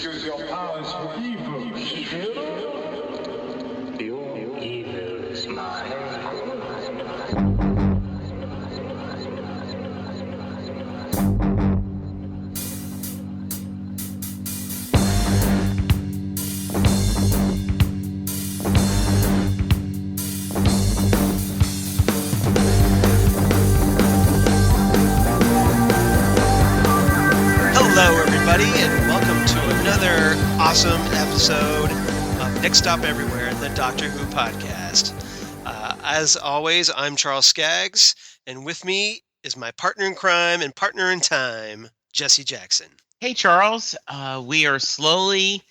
Use your powers for evil, Your evil is mine. Hello, everybody, and welcome to another awesome episode of Next Stop Everywhere, the Doctor Who podcast. As always, I'm Charles Skaggs, and with me is my partner in crime and partner in time, Jesse Jackson. Hey, Charles. We are slowly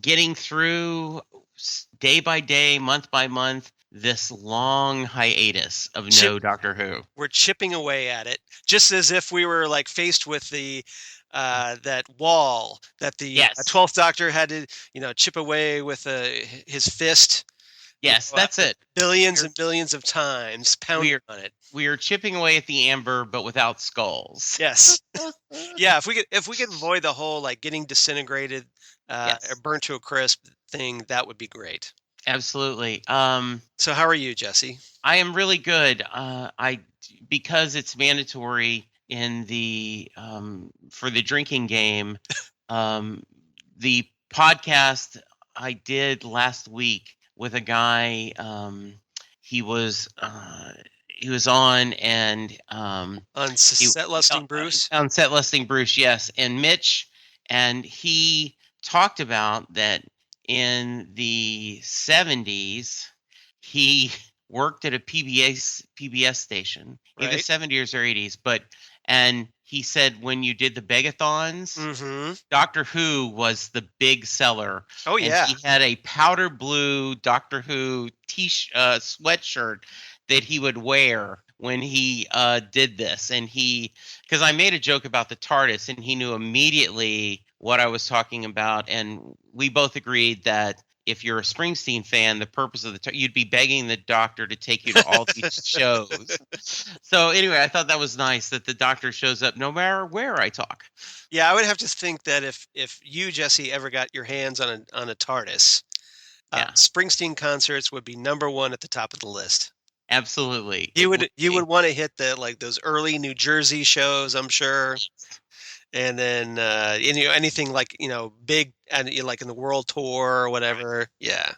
getting through day by day, month by month, this long hiatus of no Doctor Who. We're chipping away at it, just as if we were like faced with the that wall that the Yes. 12th Doctor had to, chip away with his fist. Yes, that's it. Billions and billions of times pounding on it. We are chipping away at the amber, but without skulls. Yes. Yeah, if we could avoid the whole like getting disintegrated Yes. or burnt to a crisp thing, that would be great. Absolutely. So how are you, Jesse? I am really good. Because it's mandatory in the for the drinking game. The podcast I did last week with a guy. He was on and On Set Lusting Bruce? On Set Lusting Bruce, yes, and Mitch, and he talked about that in the 70s he worked at a PBS station, either Right. 70s or 80s, and he said when you did the begathons, Mm-hmm. Doctor Who was the big seller. Oh, And yeah. he had a powder blue Doctor Who sweatshirt that he would wear when he did this. And because I made a joke about the TARDIS, and he knew immediately what I was talking about. And we both agreed that if you're a Springsteen fan, the purpose of you'd be begging the Doctor to take you to all these shows. So anyway, I thought that was nice that the Doctor shows up no matter where I talk. Yeah, I would have to think that if you, Jesse, ever got your hands on a TARDIS, Yeah. Springsteen concerts would be number one at the top of the list. Absolutely. You would want to hit those early New Jersey shows, I'm sure. And then anything like big and like in the world tour or whatever. Yeah.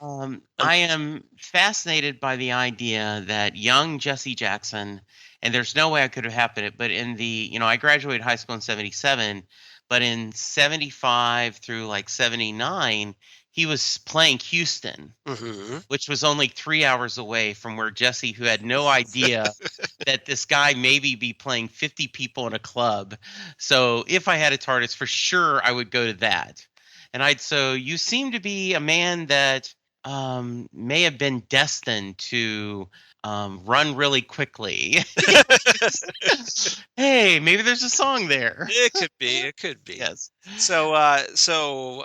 I am fascinated by the idea that young Jesse Jackson, and there's no way I could have happened it, but in I graduated high school in 77, but in 75 through like 79, he was playing Houston, Mm-hmm. which was only 3 hours away from where Jesse, who had no idea that this guy maybe be playing 50 people in a club. So if I had a TARDIS, for sure I would go to that. And so you seem to be a man that may have been destined to run really quickly. Hey, maybe there's a song there. It could be. Yes. So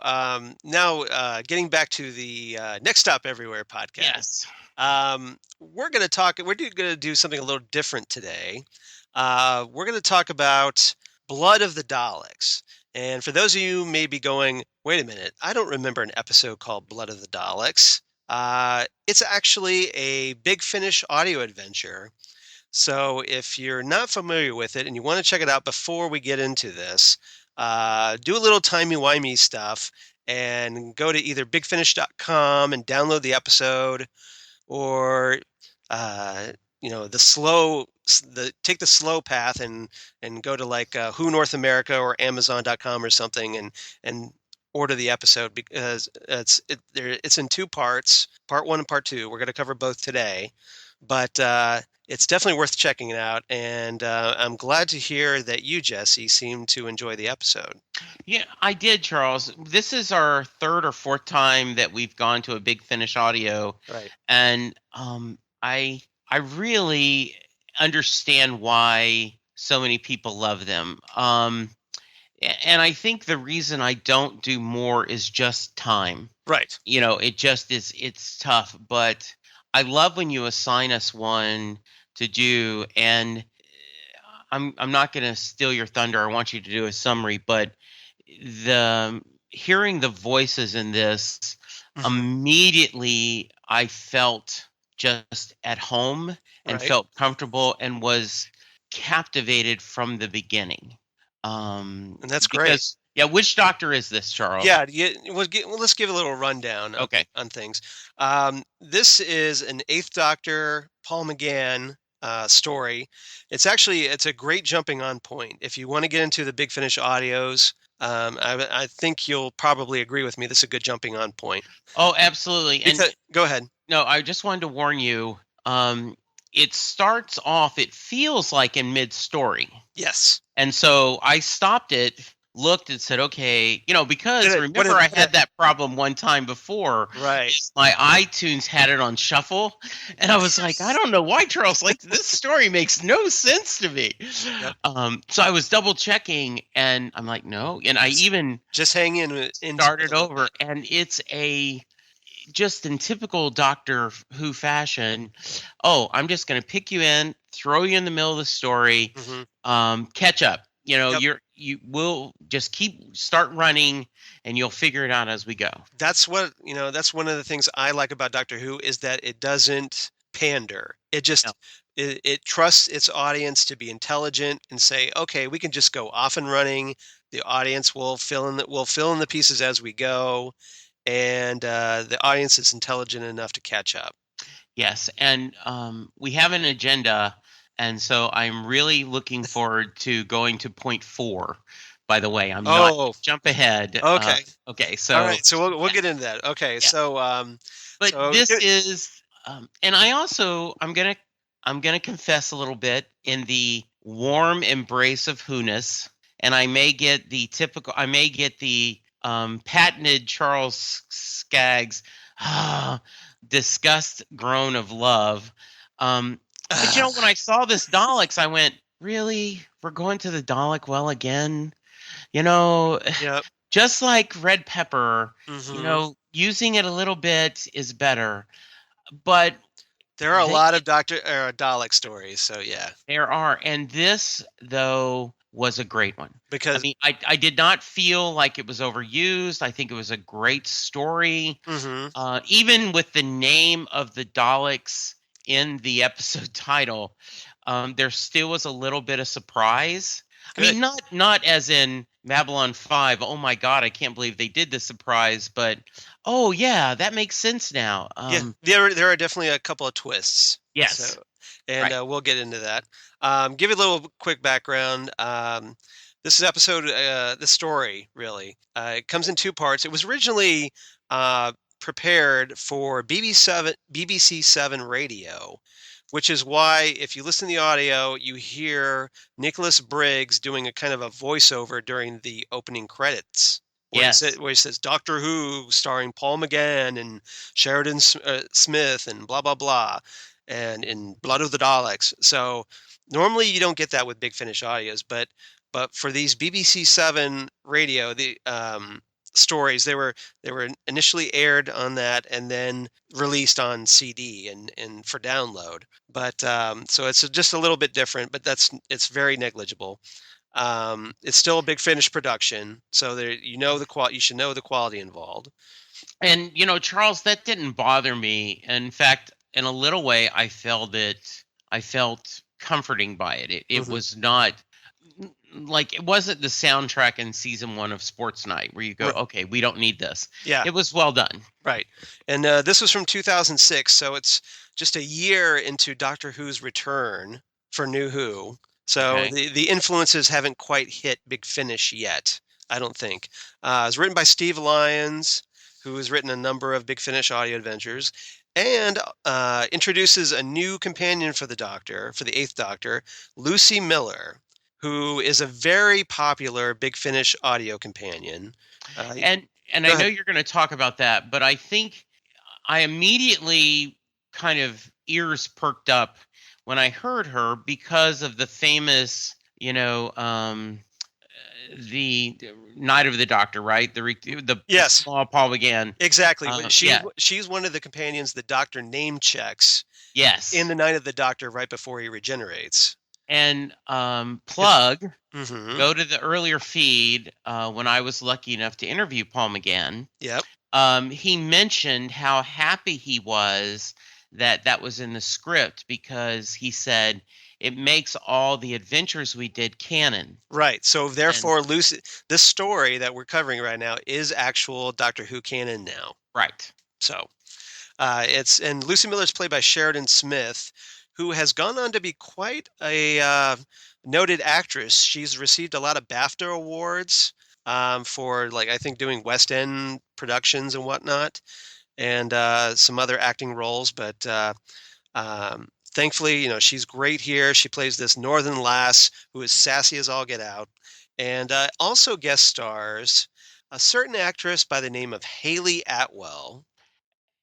now getting back to the Next Stop Everywhere podcast. Yes. We're going to do something a little different today. We're going to talk about Blood of the Daleks. And for those of you who may be going, wait a minute, I don't remember an episode called Blood of the Daleks. It's actually a Big Finish audio adventure. So if you're not familiar with it and you want to check it out before we get into this, do a little timey-wimey stuff and go to either bigfinish.com and download the episode, or take the slow path and go to like Who North America or Amazon.com or something and order the episode, because it's in two parts, part 1 and part 2. We're going to cover both today, but it's definitely worth checking it out. And I'm glad to hear that you, Jesse, seem to enjoy the episode. Yeah, I did, Charles. This is our third or fourth time that we've gone to a Big Finish audio. Right. And I really understand why so many people love them. And I think the reason I don't do more is just time. Right. It just is, it's tough. But I love when you assign us one to do, and I'm not going to steal your thunder. I want you to do a summary, but the hearing the voices in this, Mhm. immediately I felt just at home and Right. felt comfortable and was captivated from the beginning. And that's great. Because yeah, which doctor is this, Charles? Yeah, let's give a little rundown Okay. on things. This is an Eighth Doctor Paul McGann story. It's a great jumping on point. If you want to get into the Big Finish audios, I think you'll probably agree with me. This is a good jumping on point. Oh, absolutely. And Because go ahead. no, I just wanted to warn you. It starts off, it feels like in mid-story. Yes. And so I stopped it, looked and said, okay, because remember I had that problem one time before. Right. My iTunes had it on shuffle. And I was like, I don't know why, Charles, like this story makes no sense to me. Yep. So I was double checking and I'm like, no. And I even just hang in started over, and it's just in typical Doctor Who fashion. Oh, I'm just going to pick you in, throw you in the middle of the story, catch up. Yep. You will just start running, and you'll figure it out as we go. That's what that's one of the things I like about Doctor Who is that it doesn't pander. It just it trusts its audience to be intelligent and say, okay, we can just go off and running. The audience will fill in the pieces as we go, and the audience is intelligent enough to catch up. Yes, and we have an agenda, and so I'm really looking forward to going to point 4. By the way, I'm not jump ahead. Okay. Okay. So all right. So we'll get into that. Okay. Yeah. So but so this is and I'm gonna confess a little bit in the warm embrace of Who-ness, and I may get the patented Charles Skaggs disgust groan of love. But when I saw this Daleks, I went, really? We're going to the Dalek well again? Yep. Just like red pepper, using it a little bit is better. But there are a lot of Dalek stories, so yeah. There are. And this, though, was a great one. Because I did not feel like it was overused. I think it was a great story. Even with the name of the Daleks in the episode title, there still was a little bit of surprise. Good. I mean, not as in Babylon 5, oh my God, I can't believe they did this surprise, but oh yeah, that makes sense now. There are definitely a couple of twists. Yes. We'll get into that. Give you a little quick background. This is episode, the story, really. It comes in 2 parts. It was originally prepared for BBC 7 radio, which is why if you listen to the audio, you hear Nicholas Briggs doing a kind of a voiceover during the opening credits. Where he says Doctor Who starring Paul McGann and Sheridan Smith and blah, blah, blah, and in Blood of the Daleks. So normally you don't get that with Big Finish audios, but for these BBC 7 radio, the stories, they were initially aired on that and then released on CD and for download. But so it's just a little bit different, but it's very negligible. It's still a Big Finish production, so there you should know the quality involved. And Charles, that didn't bother me. In fact, in a little way, I felt comforting by it. It was not like, it wasn't the soundtrack in season 1 of Sports Night where you go, okay, we don't need this. Yeah. It was well done. Right. And this was from 2006, so it's just a year into Doctor Who's return for New Who. So the influences haven't quite hit Big Finish yet, I don't think. It was written by Steve Lyons, who has written a number of Big Finish audio adventures, and introduces a new companion for the Doctor, for the 8th Doctor, Lucy Miller, who is a very popular Big Finish audio companion. And I know you're going to talk about that, but I think I immediately kind of ears perked up when I heard her because of the famous, the Night of the Doctor, right? The small Paul McGann. Exactly. She's one of the companions the Doctor name checks. Yes. In the Night of the Doctor right before he regenerates. And plug, Mm-hmm. go to the earlier feed when I was lucky enough to interview Paul McGann. Yep. He mentioned how happy he was that was in the script because he said it makes all the adventures we did canon. Right. So And therefore, Lucy, this story that we're covering right now is actual Doctor Who canon now. right. So and Lucy Miller is played by Sheridan Smith, who has gone on to be quite a noted actress. She's received a lot of BAFTA awards for, like, I think doing West End productions and whatnot, and some other acting roles. But thankfully, she's great here. She plays this northern lass who is sassy as all get out, and also guest stars a certain actress by the name of Haley Atwell.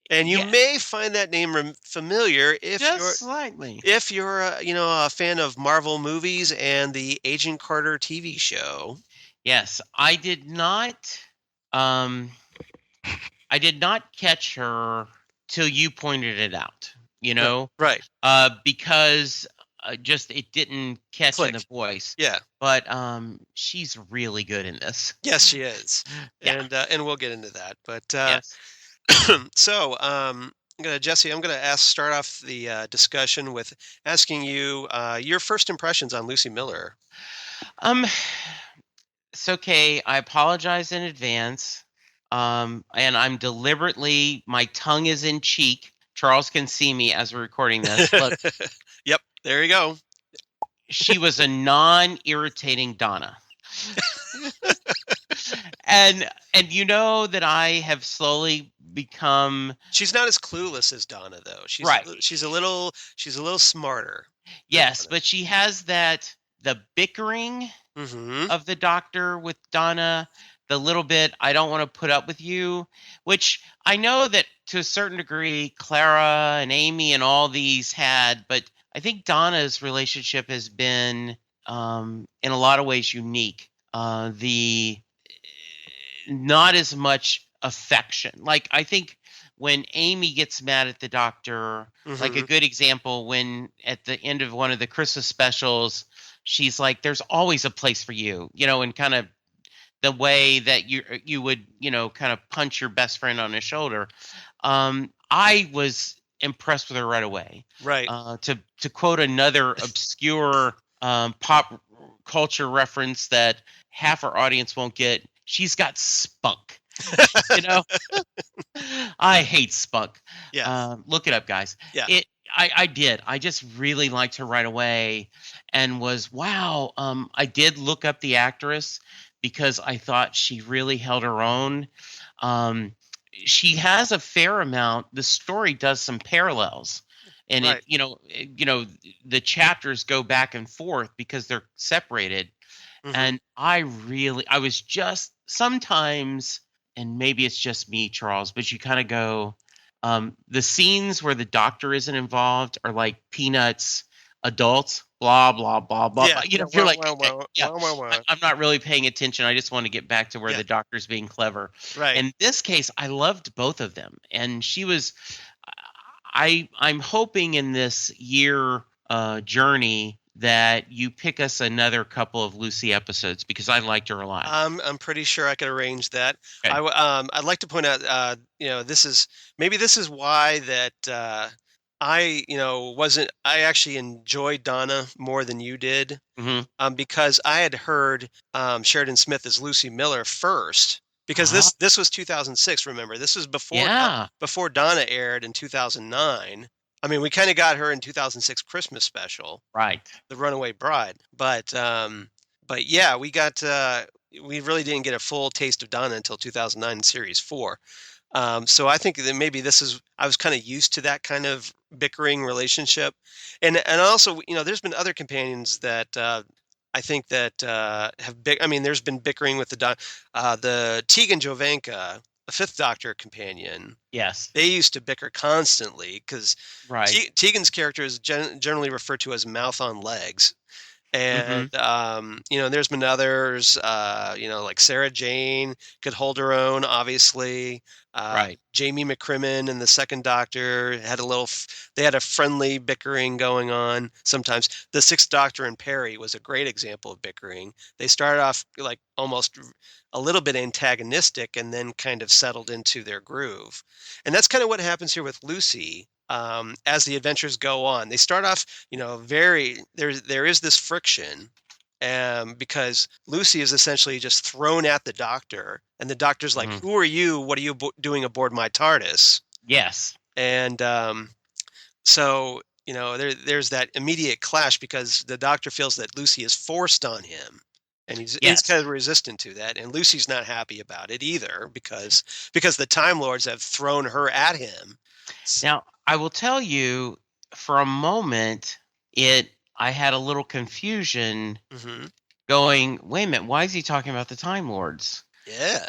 And you Yeah, may find that name familiar just slightly. if you're a fan of Marvel movies and the Agent Carter TV show. Yes, um I did not catch her till you pointed it out, Right. because just it didn't catch in the Click. voice. Yeah. But she's really good in this. Yes, she is. Yeah. And we'll get into that. But Yes. so Jesse, I'm gonna start off the discussion with asking you your first impressions on Lucy Miller. Um, it's okay. I apologize in advance. And I'm deliberately, my tongue is in cheek. Charles can see me as we're recording this. Look, Yep, there you go. she was a non-irritating Donna. and you know that I have slowly become She's not as clueless as Donna, though. Right. She's a little smarter. yes, but she has the bickering Mm-hmm. of the Doctor with Donna, the little bit I don't want to put up with you, which I know that to a certain degree Clara and Amy and all these had, but I think Donna's relationship has been in a lot of ways unique. The not as much affection. Like I think when Amy gets mad at the Doctor, like a good example when at the end of one of the Christmas specials, she's like, "There's always a place for you," and kind of the way that you would kind of punch your best friend on the shoulder. I was impressed with her right away. Right. To quote another obscure pop culture reference that half our audience won't get, she's got spunk. I hate spunk. Yeah. Look it up, guys. Yeah. I did. I just really liked her right away, and was wow. I did look up the actress because I thought she really held her own. She has a fair amount. The story does some parallels, and Right. the chapters go back and forth because they're separated. Mhm. And I was just sometimes, and maybe it's just me, Charles, but you kind of go, the scenes where the Doctor isn't involved are like Peanuts, adults, blah, blah, blah, blah. Yeah. blah. You're like, yeah. I'm not really paying attention. I just want to get back to where the Doctor's being clever. Right. In this case, I loved both of them. And she was, I'm hoping in this year journey that you pick us another couple of Lucy episodes because I liked her a lot. I'm pretty sure I could arrange that. Okay. I'd like to point out, this is why that I actually enjoyed Donna more than you did, because I had heard Sheridan Smith as Lucy Miller first. Because this was 2006. Remember, this was before Donna aired in 2009. I mean, we kind of got her in 2006 Christmas special, right? The Runaway Bride. But yeah, we really didn't get a full taste of Donna until 2009 in Series 4. So I think that maybe I was kind of used to that kind of bickering relationship, and also there's been other companions that I think that there's been bickering with the Tegan Jovanka, the Fifth Doctor companion. Yes, they used to bicker constantly because right. Tegan's character is generally referred to as mouth on legs, And there's been others, like Sarah Jane could hold her own, obviously. Right. Jamie McCrimmon and the second Doctor had they had a friendly bickering going on sometimes. The Sixth Doctor and Perry was a great example of bickering. They started off like almost a little bit antagonistic and then kind of settled into their groove. And that's kind of what happens here with Lucy. As the adventures go on, they start off, there is this friction, because Lucy is essentially just thrown at the Doctor, and the Doctor's like, "Who are you? What are you doing aboard my TARDIS?" Yes. And so there's that immediate clash because the Doctor feels that Lucy is forced on him. And he's kind of resistant to that, and Lucy's not happy about it either because the Time Lords have thrown her at him. Now, I will tell you, for a moment, I had a little confusion going, wait a minute, why is he talking about the Time Lords? Yes.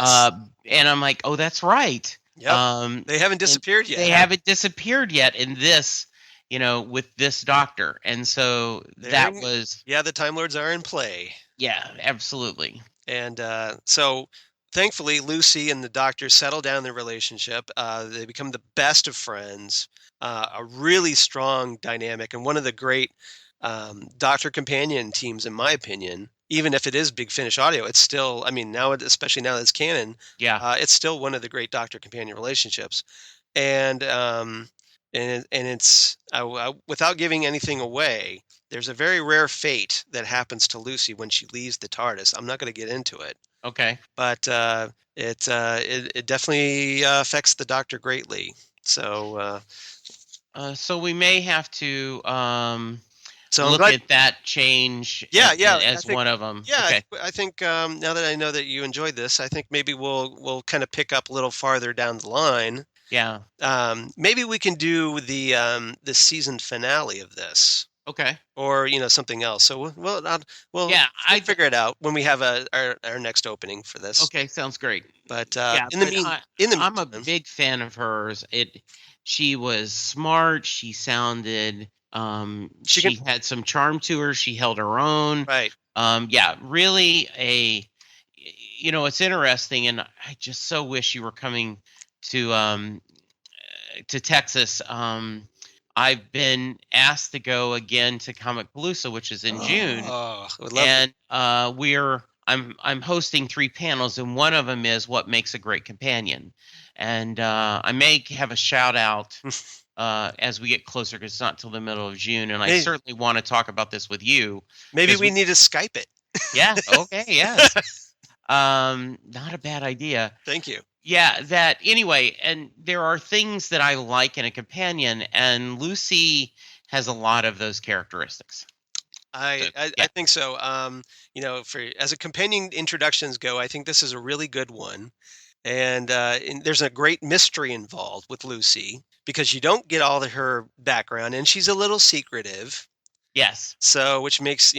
And I'm like, oh, that's right. Yep. They haven't disappeared yet. They haven't disappeared yet in this, with this Doctor. And so the Time Lords are in play. Yeah, absolutely. And so thankfully, Lucy and the Doctor settle down their relationship. They become the best of friends, a really strong dynamic, and one of the great Doctor companion teams, in my opinion. Even if it is Big Finish Audio, it's still, especially now that it's canon, it's still one of the great Doctor companion relationships. And it's without giving anything away, there's a very rare fate that happens to Lucy when she leaves the TARDIS. I'm not going to get into it. Okay. But it definitely affects the Doctor greatly. So so we may have to so look at that change as one of them. Yeah, okay. I think now that I know that you enjoyed this, I think maybe we'll kind of pick up a little farther down the line. Yeah. Maybe we can do the season finale of this. Okay. Or something else. So we'll figure it out when we have our next opening for this. Okay, sounds great. But I'm a big fan of hers. She was smart. She sounded. She had some charm to her. She held her own. Right. Really it's interesting, and I just so wish you were coming to Texas. I've been asked to go again to Comic Palooza, which is in June. Oh, I would love and I'm hosting 3 panels, and one of them is what makes a great companion. And I may have a shout out as we get closer, because it's not till the middle of June, and I certainly want to talk about this with you. Maybe we need to Skype it. Yeah. Okay. Yes. Not a bad idea. Thank you. Yeah, anyway, and there are things that I like in a companion, and Lucy has a lot of those characteristics. I think so. As a companion introductions go, I think this is a really good one. And there's a great mystery involved with Lucy because you don't get all of her background, and she's a little secretive. Yes. So, which makes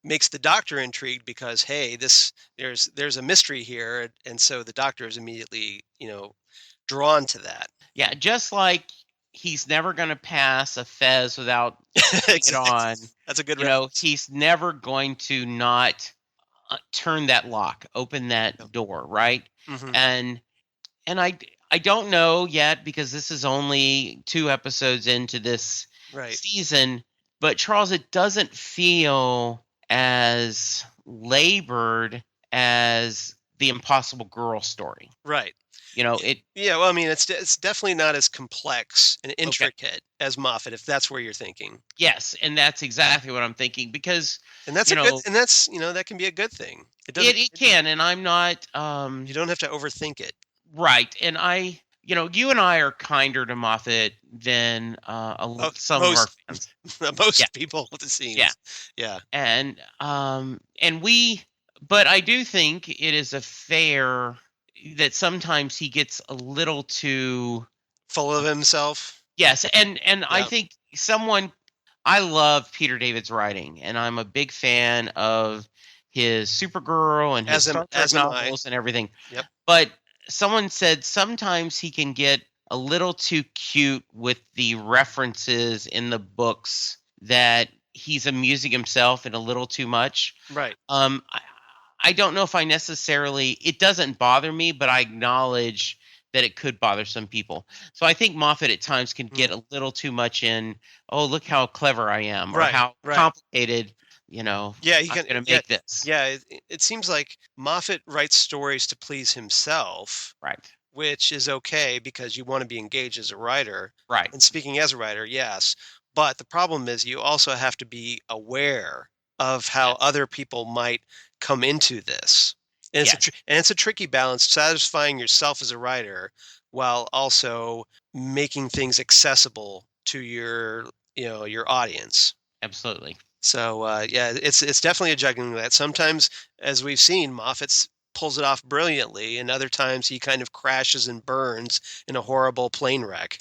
makes the Doctor intrigued because there's a mystery here, and so the Doctor is immediately drawn to that. Yeah, just like he's never going to pass a Fez without putting it on. That's a good reference. He's never going to not turn that lock, open that door, right? Mm-hmm. And I don't know yet because this is only 2 episodes into this season. But Charles, it doesn't feel as labored as the Impossible Girl story. Right. It. Yeah. Well, it's definitely not as complex and intricate as Moffat, if that's where you're thinking. Yes, and that's exactly what I'm thinking because. And that's that can be a good thing. It can, and I'm not. You don't have to overthink it. Right, and you and I are kinder to Moffat than some of our fans. Most people, it seems. Yeah. And but I do think it is a fair that sometimes he gets a little too full of himself. Yes, and I think I love Peter David's writing, and I'm a big fan of his Supergirl and his Star Trek novels and everything. Yep. But someone said sometimes he can get a little too cute with the references in the books that he's amusing himself and a little too much. Right. I don't know if I necessarily, it doesn't bother me, but I acknowledge that it could bother some people. So I think Moffat at times can get a little too much in, oh, look how clever I am, or Right, how right. complicated, Yeah, he I'm can. going to make this. Yeah, it seems like Moffat writes stories to please himself, Right. which is okay because you want to be engaged as a writer. Right. And speaking as a writer, yes. But the problem is you also have to be aware of how other people might come into this. And Yes. it's a tricky balance, satisfying yourself as a writer while also making things accessible to your audience. Absolutely. So yeah, it's definitely a juggling that. Sometimes, as we've seen, Moffat pulls it off brilliantly, and other times he kind of crashes and burns in a horrible plane wreck.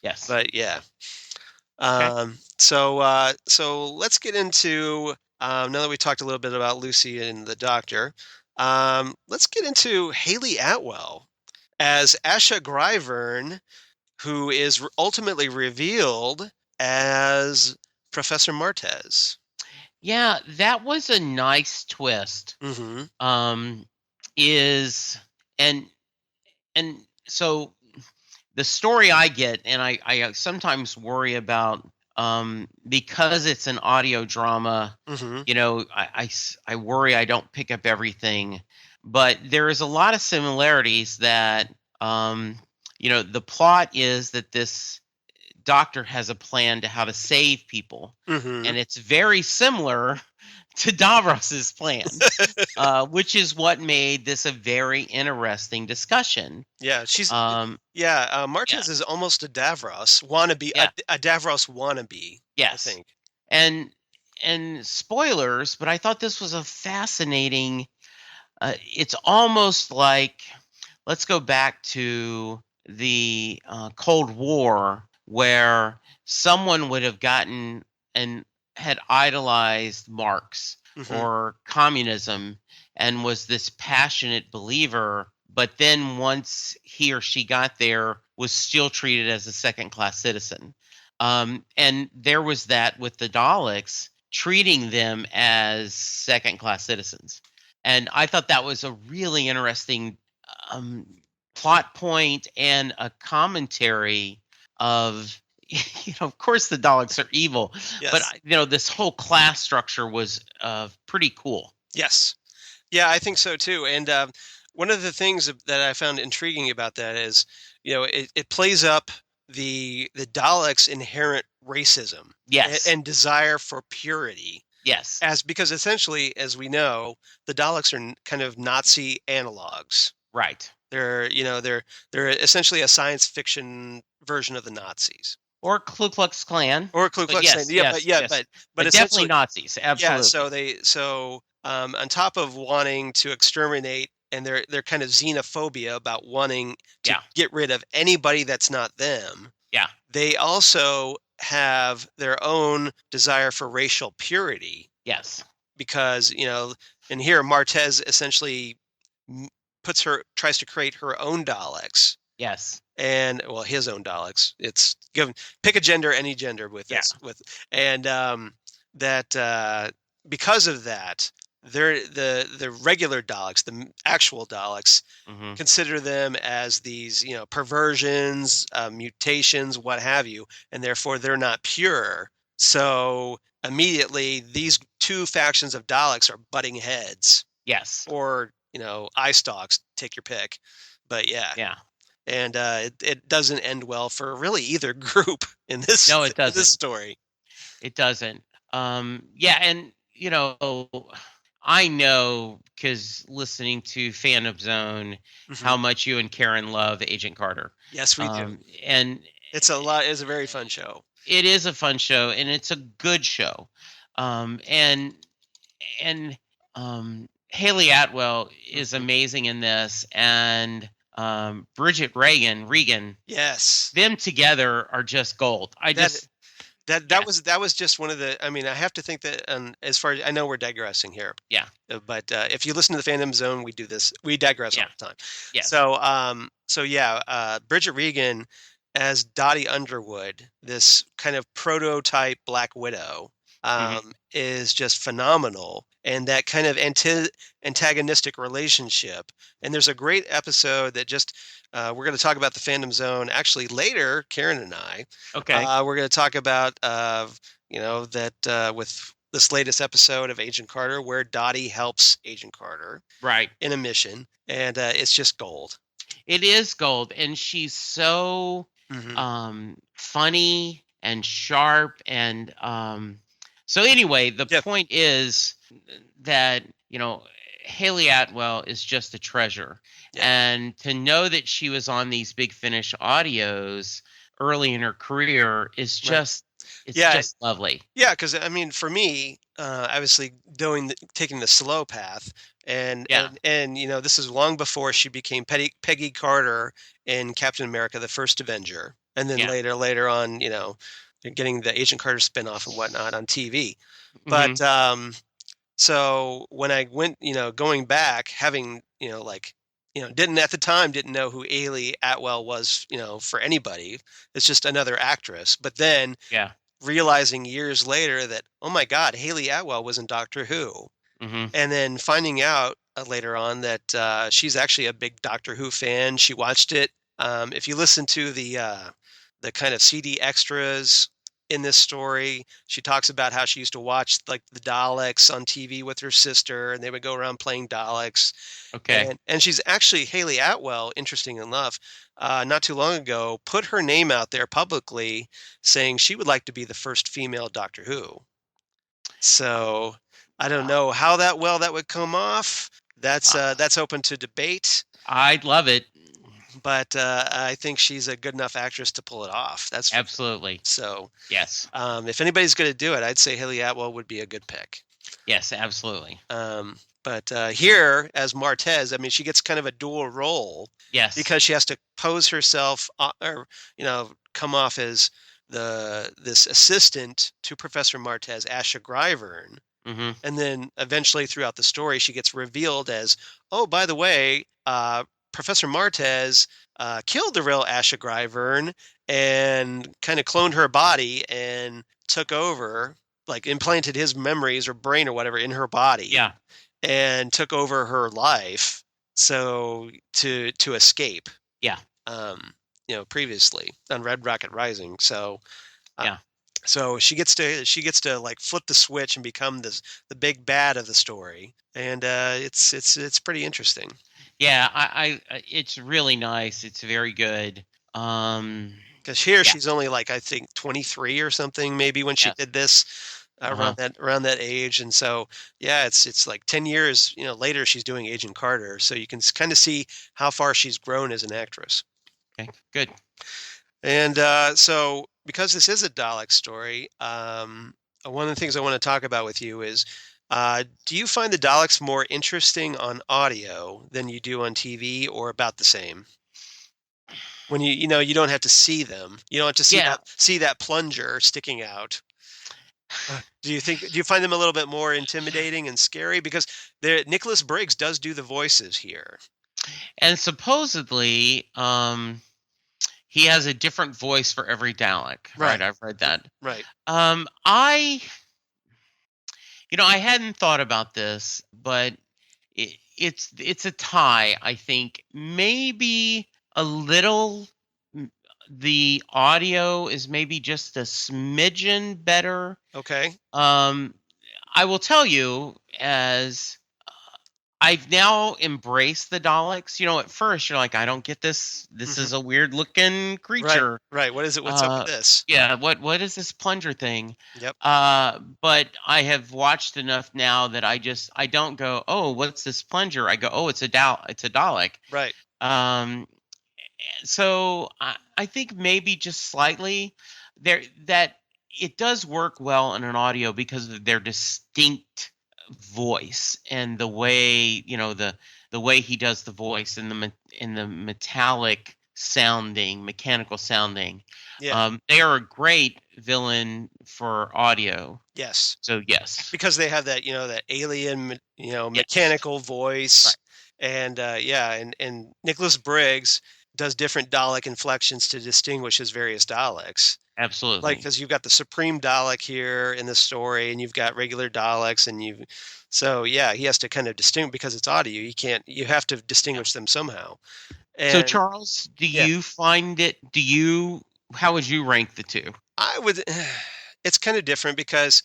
Yes. But yeah. Okay. So let's get into now that we talked a little bit about Lucy and the Doctor. Let's get into Haley Atwell as Asha Gryvern, who is ultimately revealed as Professor Martez. Yeah, that was a nice twist. Mm-hmm. Is and so the story I get, and I sometimes worry about, because it's an audio drama. Mm-hmm. I worry I don't pick up everything, but there is a lot of similarities that, the plot is that this doctor has a plan to how to save people, Mm-hmm. and it's very similar to Davros's plan, which is what made this a very interesting discussion. Yeah, Um, Martez is almost a Davros wannabe, Yeah. a Davros wannabe. Yes. I think. And spoilers, but I thought this was a fascinating. It's almost like, let's go back to the Cold War, where someone would have gotten and had idolized Marx Mm-hmm. or communism and was this passionate believer, but then once he or she got there, was still treated as a second-class citizen. And there was that with the Daleks, treating them as second-class citizens. And I thought that was a really interesting plot point and a commentary of, of course the Daleks are evil, Yes. but this whole class structure was pretty cool. Yes. Yeah, I think so too. And one of the things that I found intriguing about that is, it plays up the Daleks' inherent racism. Yes. And desire for purity. Yes. Because essentially, as we know, the Daleks are kind of Nazi analogs. Right. They're essentially a science fiction version of the Nazis. Or Ku Klux Klan. Or Ku Klux Klan. Yeah, but definitely Nazis. Absolutely. Yeah, so on top of wanting to exterminate and their kind of xenophobia about wanting to get rid of anybody that's not them. Yeah. They also have their own desire for racial purity. Yes. Because, and here Martez essentially tries to create her own Daleks. Yes. And his own Daleks. It's pick a gender, any gender with this and that because of that, they're the regular Daleks, the actual Daleks, consider them as these perversions, mutations, what have you, and therefore they're not pure. So immediately these two factions of Daleks are butting heads. Yes. Or eye stalks, take your pick. But yeah. And it doesn't end well for really either group in this. No, it doesn't. This story. It doesn't. And I know, because listening to Fandom Zone, how much you and Karen love Agent Carter. Yes, we do. And it's a very fun show. It is a fun show, and it's a good show. And Haley Atwell is amazing in this, and Bridget Regan. Yes, them together are just gold. That was just one of the. I mean, I have to think that, as far as I know, we're digressing here. Yeah. But if you listen to the Fandom Zone, we do this. We digress all the time. Yeah. So Bridget Regan as Dottie Underwood, this kind of prototype Black Widow. Mhm. is just phenomenal, and that kind of antagonistic relationship. And there's a great episode that just we're going to talk about the Fandom Zone actually later. Karen and I, Okay. we're going to talk about that with this latest episode of Agent Carter, where Dottie helps Agent Carter Right. in a mission, and it's just gold. It is gold, and she's so Hmm. funny and sharp, and so anyway, the Yep. point is that Haley Atwell is just a treasure, Yep. and to know that she was on these Big Finish audios early in her career is Right. just just lovely. Yeah, because I mean, for me, obviously taking the slow path, and Yeah. this is long before she became Peggy Carter in Captain America: The First Avenger, and then Yeah. later on, getting the Agent Carter spinoff and whatnot on TV. Hmm. But so when I went, going back, having didn't at the time didn't know who Ailey Atwell was, for anybody. It's just another actress. But then Yeah. realizing years later that, oh my God, Haley Atwell was in Doctor Who. Hmm. And then finding out later on that she's actually a big Doctor Who fan. She watched it. If you listen to the kind of CD extras in this story, she talks about how she used to watch like the Daleks on TV with her sister, and they would go around playing Daleks. Okay. And she's actually Haley Atwell, interesting enough, not too long ago, put her name out there publicly saying she would like to be the first female Doctor Who. So I don't know how that would come off. That's open to debate, I'd love it. but I think she's a good enough actress to pull it off. That's for sure. Absolutely. So Yes. if anybody's going to do it, I'd say Haley Atwell would be a good pick. Yes, absolutely. But here, as Martez, I mean, she gets kind of a dual role Yes. because she has to pose herself, or come off as this assistant to Professor Martez, Asha Gryvern, Hmm. and then eventually throughout the story, she gets revealed as, oh, by the way, Professor Martez killed the real Asha Gryvern and kind of cloned her body and took over, like implanted his memories or brain or whatever in her body. Yeah. And took over her life, so to escape. Yeah. Previously on Red Rocket Rising. So Yeah. so she gets to like flip the switch and become the big bad of the story, and it's pretty interesting. Yeah, I it's really nice. It's very good. Because here she's only like, I think 23 or something maybe when she Yes. did this. Uh-huh. Around that age, and so yeah, it's like 10 years later she's doing Agent Carter, so you can kind of see how far she's grown as an actress. Okay, good. And so because this is a Dalek story, one of the things I want to talk about with you is, do you find the Daleks more interesting on audio than you do on TV, or about the same? When you don't have to see them, you don't have to see that plunger sticking out. Do you find them a little bit more intimidating and scary? Because Nicholas Briggs does do the voices here. And supposedly, he has a different voice for every Dalek. Right, I've read that. Right. I hadn't thought about this, but it's a tie. I think maybe a little. The audio is maybe just a smidgen better. Okay. I will tell you, as I've now embraced the Daleks. At first you're like, I don't get this. This is a weird looking creature. Right. What is it? What's up with this? Yeah. What is this plunger thing? Yep. But I have watched enough now that I don't go, oh, what's this plunger? I go, oh, it's a Dalek. Right. So I think maybe just slightly that it does work well in an audio because of their distinct voice and the way the way he does the voice and the metallic sounding, mechanical sounding. Yeah. They are a great villain for audio. Yes. So yes, because they have that that alien mechanical voice. Right. And and Nicholas Briggs does different Dalek inflections to distinguish his various Daleks. Absolutely. because you've got the Supreme Dalek here in the story, and you've got regular Daleks, and so yeah, he has to kind of distinguish because it's audio. You have to distinguish them somehow. So, And Charles, do yeah, you find it? How would you rank the two? I would. It's kind of different because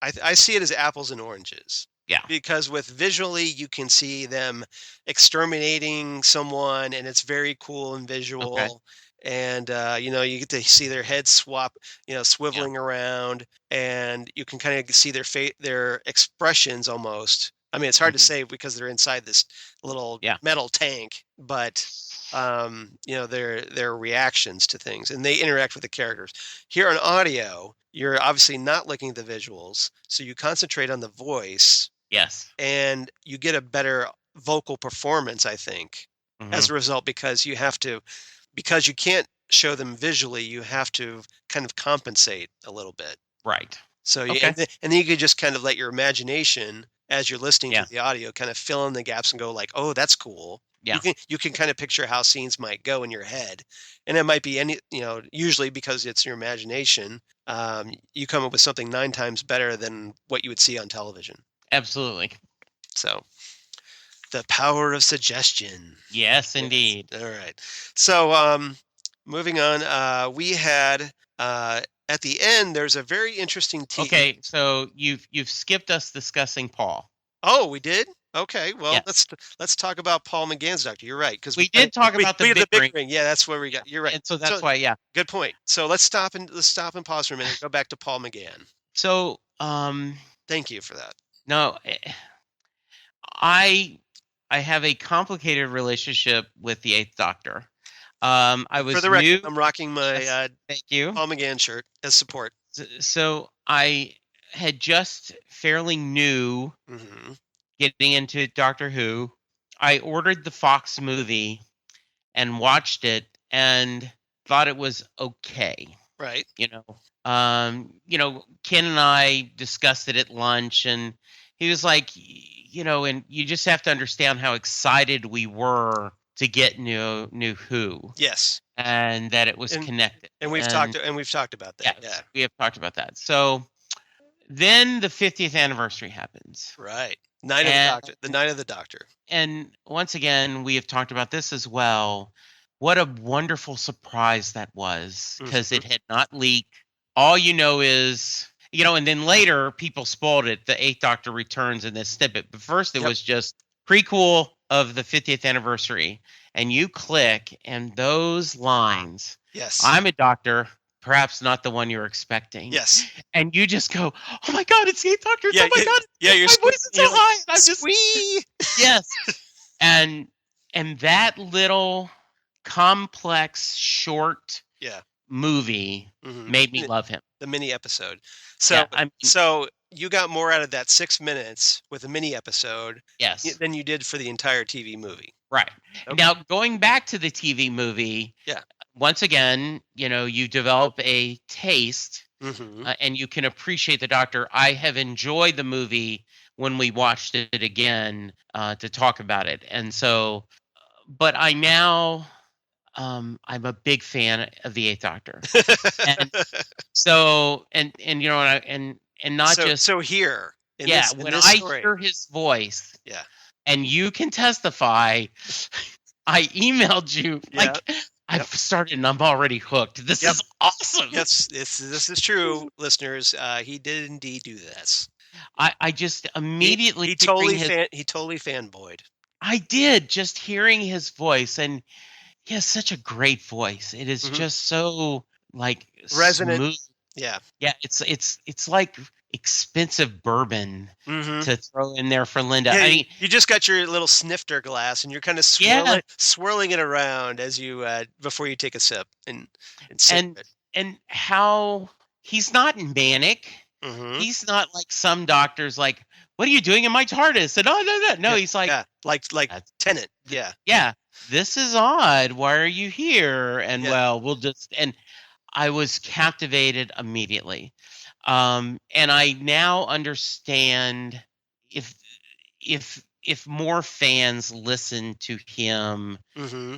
I see it as apples and oranges. Yeah. Because with visually, you can see them exterminating someone, and it's very cool and Okay. visual. And you get to see their heads swap, Yeah. swiveling around, and you can kind of see their expressions almost. I mean, it's hard to Hmm. say because they're inside this little Yeah. metal tank, but their reactions to things, and they interact with the characters. Here on audio, you're obviously not looking at the visuals, so you concentrate on the voice, Yes. and you get a better vocal performance, I think, Hmm. as a result, because because you can't show them visually, you have to kind of compensate a little bit. Right. So Okay. and then you could just kind of let your imagination, as you're listening to Yeah. the audio, kind of fill in the gaps and go like, "Oh, that's cool." Yeah. You can kind of picture how scenes might go in your head, and it might be usually because it's your imagination, you come up with something 9 times better than what you would see on television. Absolutely. So the power of suggestion. Yes, Yes. indeed. All right. So moving on, we had at the end. There's a very interesting tease. Okay, so you've skipped us discussing Paul. Oh, we did? Okay, well, Yes. let's talk about Paul McGann's Doctor. You're right, because We did talk about the we did big ring, Yeah, that's where we got. You're right. and so that's why, yeah. Good point. So let's stop and pause for a minute and go back to Paul McGann. So, Thank you for that. no, I have a complicated relationship with the Eighth Doctor. I was For the record, new. I'm rocking my Thank you. Paul McGann shirt as support. So I had just fairly new Hmm. getting into Doctor Who. I ordered the Fox movie and watched it and thought it was okay. Right. Ken and I discussed it at lunch, and he was like, and you just have to understand how excited we were to get new Who. Yes. And that it was connected. And we've talked about that. Yes, Yeah. we have talked about that. So then the 50th anniversary happens. Right. The Night of the Doctor. And once again, we have talked about this as well. What a wonderful surprise that was, because it had not leaked. All you know is, and then later people spoiled it. The Eighth Doctor returns in this snippet. But first it was just prequel of the 50th anniversary. And you click, and those lines, Yes. I'm a doctor, perhaps not the one you're expecting. Yes. And you just go, oh my God, it's the Eighth Doctor. Yeah, Oh my God. Yeah, my voice is so high. And I'm just, wee. yes. And that little complex short movie made me love him. The mini episode. So so you got more out of that 6 minutes with a mini episode than you did for the entire TV movie. Right. Okay. Now, going back to the TV movie, once again, you develop a taste and you can appreciate the Doctor. I have enjoyed the movie when we watched it again to talk about it. And so, but I now, I'm a big fan of the Eighth Doctor. And so, and not just. So here. When I hear his voice. Yeah. And you can testify, I emailed you, I've started and I'm already hooked. This is awesome. Yes, this is true, listeners. He did indeed do this. I just immediately he totally fanboyed. I did, just hearing his voice, and he has such a great voice. It is just so resonant. Smooth. Yeah. It's like expensive bourbon to throw in there for Linda. Yeah, I mean, you just got your little snifter glass and you're kind of swirling it around as you before you take a sip and sip it. And how he's not manic. He's not like some doctors like, what are you doing in my TARDIS? And no, he's like Tennant. Yeah. This is odd. Why are you here? And we'll just, and I was captivated immediately. And I now understand if more fans listen to him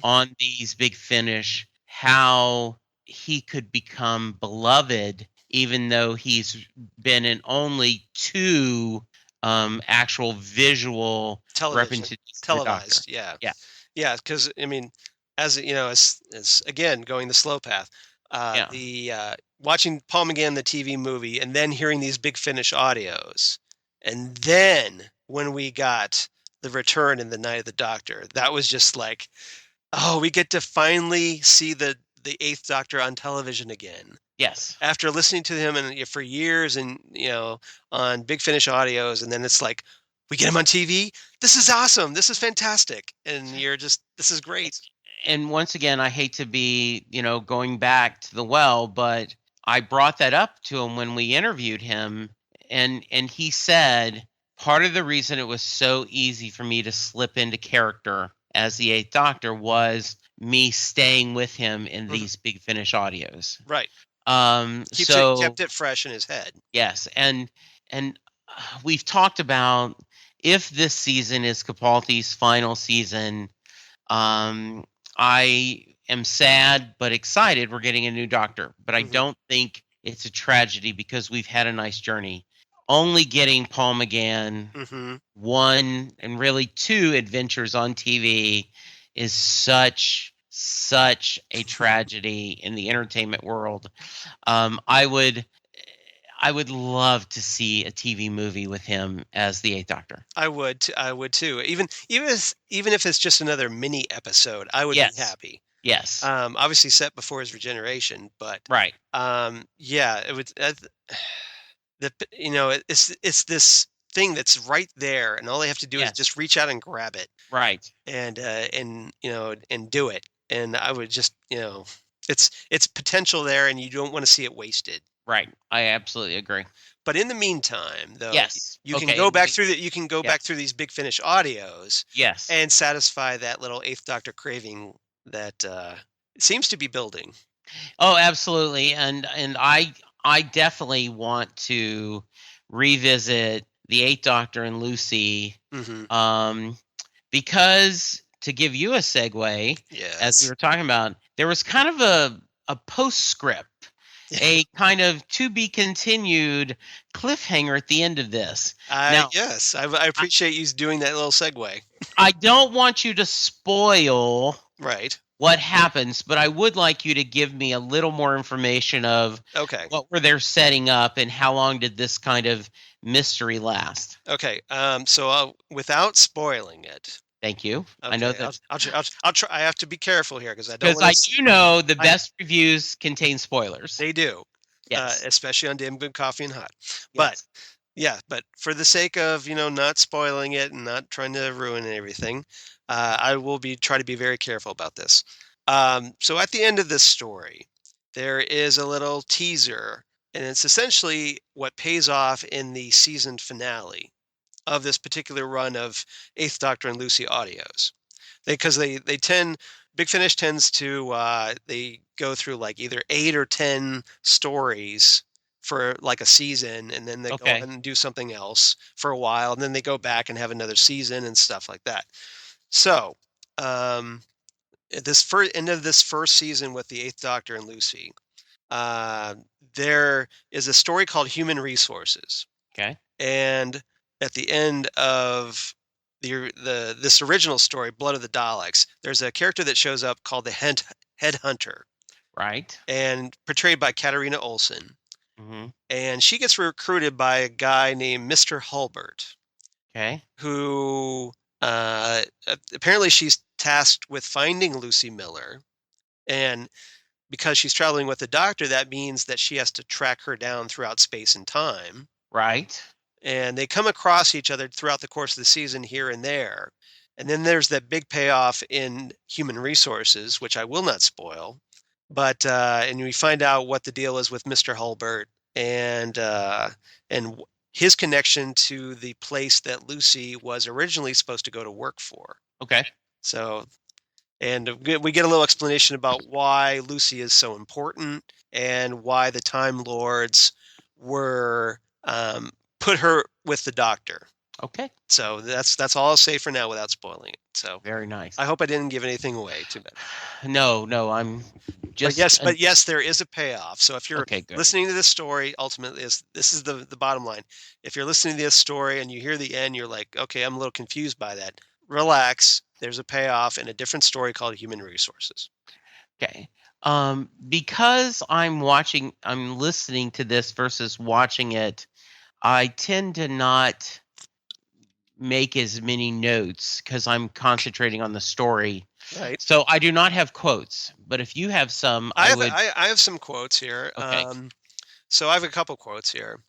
on these Big Finish, how he could become beloved, even though he's been in only 2 actual visual Television, representations of the Doctor. televised, yeah. Yeah, Yeah, because I mean, as again going the slow path, yeah, the watching Paul McGann the TV movie, and then hearing these Big Finish audios, and then when we got the return in the Night of the Doctor, that was just like, oh, we get to finally see the Eighth Doctor on television again. yes. After listening to him and for years, and on Big Finish audios, and then it's like, we get him on TV. This is awesome. This is fantastic, and you're just, this is great. And once again, I hate to be, going back to the well, but I brought that up to him when we interviewed him, and he said part of the reason it was so easy for me to slip into character as the Eighth Doctor was me staying with him in these Big Finish audios. Right. Kept it fresh in his head. Yes, and we've talked about if this season is Capaldi's final season. I am sad but excited we're getting a new Doctor, but I don't think it's a tragedy because we've had a nice journey. Only getting Paul McGann 1 and really 2 adventures on TV is such a tragedy in the entertainment world. I would love to see a TV movie with him as the Eighth Doctor. I would too. Even if it's just another mini episode, I would be happy. Yes. Obviously set before his regeneration, but right. Yeah, it would. It's this thing that's right there, and all they have to do is just reach out and grab it. Right. And do it. And I would just, it's potential there, and you don't want to see it wasted. Right. I absolutely agree. But in the meantime, though, yes, you can go back through back through these Big Finish audios, yes, and satisfy that little Eighth Doctor craving that seems to be building. Oh, absolutely, and I definitely want to revisit the Eighth Doctor and Lucy, because to give you a segue, as we were talking about, there was kind of a postscript. A kind of to be continued cliffhanger at the end of this. Yes, I appreciate you doing that little segue. I don't want you to spoil what happens, but I would like you to give me a little more information of what were they setting up and how long did this kind of mystery last. Okay, so without spoiling it. Thank you. Okay, I know that I'll try. I have to be careful here because I do the best reviews contain spoilers. They do, especially on Damn Good Coffee and Hot. But but for the sake of not spoiling it and not trying to ruin everything, I will try to be very careful about this. So at the end of this story, there is a little teaser, and it's essentially what pays off in the season finale of this particular run of Eighth Doctor and Lucy audios. Because they tend, Big Finish tends to, they go through like either 8 or 10 stories for like a season, and then they go ahead and do something else for a while, and then they go back and have another season and stuff like that. So, at this end of this first season with the Eighth Doctor and Lucy, there is a story called Human Resources. Okay. And at the end of this original story, Blood of the Daleks, there's a character that shows up called the Headhunter. Right. And portrayed by Katarina Olsen. Mm-hmm. And she gets recruited by a guy named Mr. Hulbert. Okay. Who apparently she's tasked with finding Lucy Miller. And because she's traveling with the Doctor, that means that she has to track her down throughout space and time. Right. And they come across each other throughout the course of the season here and there. And then there's that big payoff in Human Resources, which I will not spoil. But and we find out what the deal is with Mr. Hulbert and his connection to the place that Lucy was originally supposed to go to work for. Okay. So, and we get a little explanation about why Lucy is so important and why the Time Lords were put her with the Doctor. Okay. So that's all I'll say for now without spoiling it. So Very nice. I hope I didn't give anything away. Too bad. No, I'm just But yes, there is a payoff. So if you're okay. Good. listening to this story, ultimately, this is the bottom line. If you're listening to this story and you hear the end, you're like, okay, I'm a little confused by that. Relax. There's a payoff in a different story called Human Resources. Okay. Because I'm listening to this versus watching it, I tend to not make as many notes because I'm concentrating on the story. Right. So I do not have quotes, but if you have some, I would. have some quotes here. Okay. So I have a couple quotes here.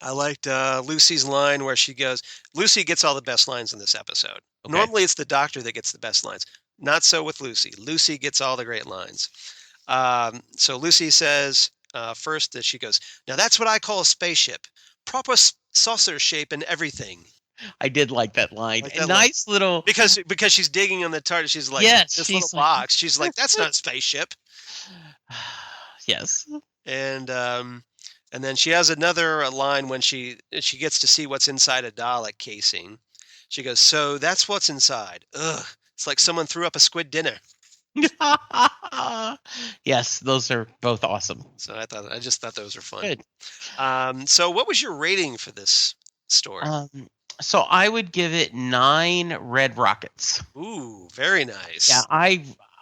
I liked Lucy's line where she goes, Lucy gets all the best lines in this episode. Okay. Normally it's the doctor that gets the best lines. Not so with Lucy. Lucy gets all the great lines. So Lucy says first that she goes, now that's what I call a spaceship. Proper saucer shape and everything. I did like that line. Like A that nice little. Because she's digging on the TARDIS. She's like, Yes, this she's little like- box. She's like, that's not a spaceship. Yes. And then she has another line when she gets to see what's inside a Dalek casing. She goes, so that's what's inside. Ugh, it's like someone threw up a squid dinner. Yes, those are both awesome. So I just thought those were fun. Good. So what was your rating for this story? So I would give it 9 red rockets. Ooh, very nice. Yeah,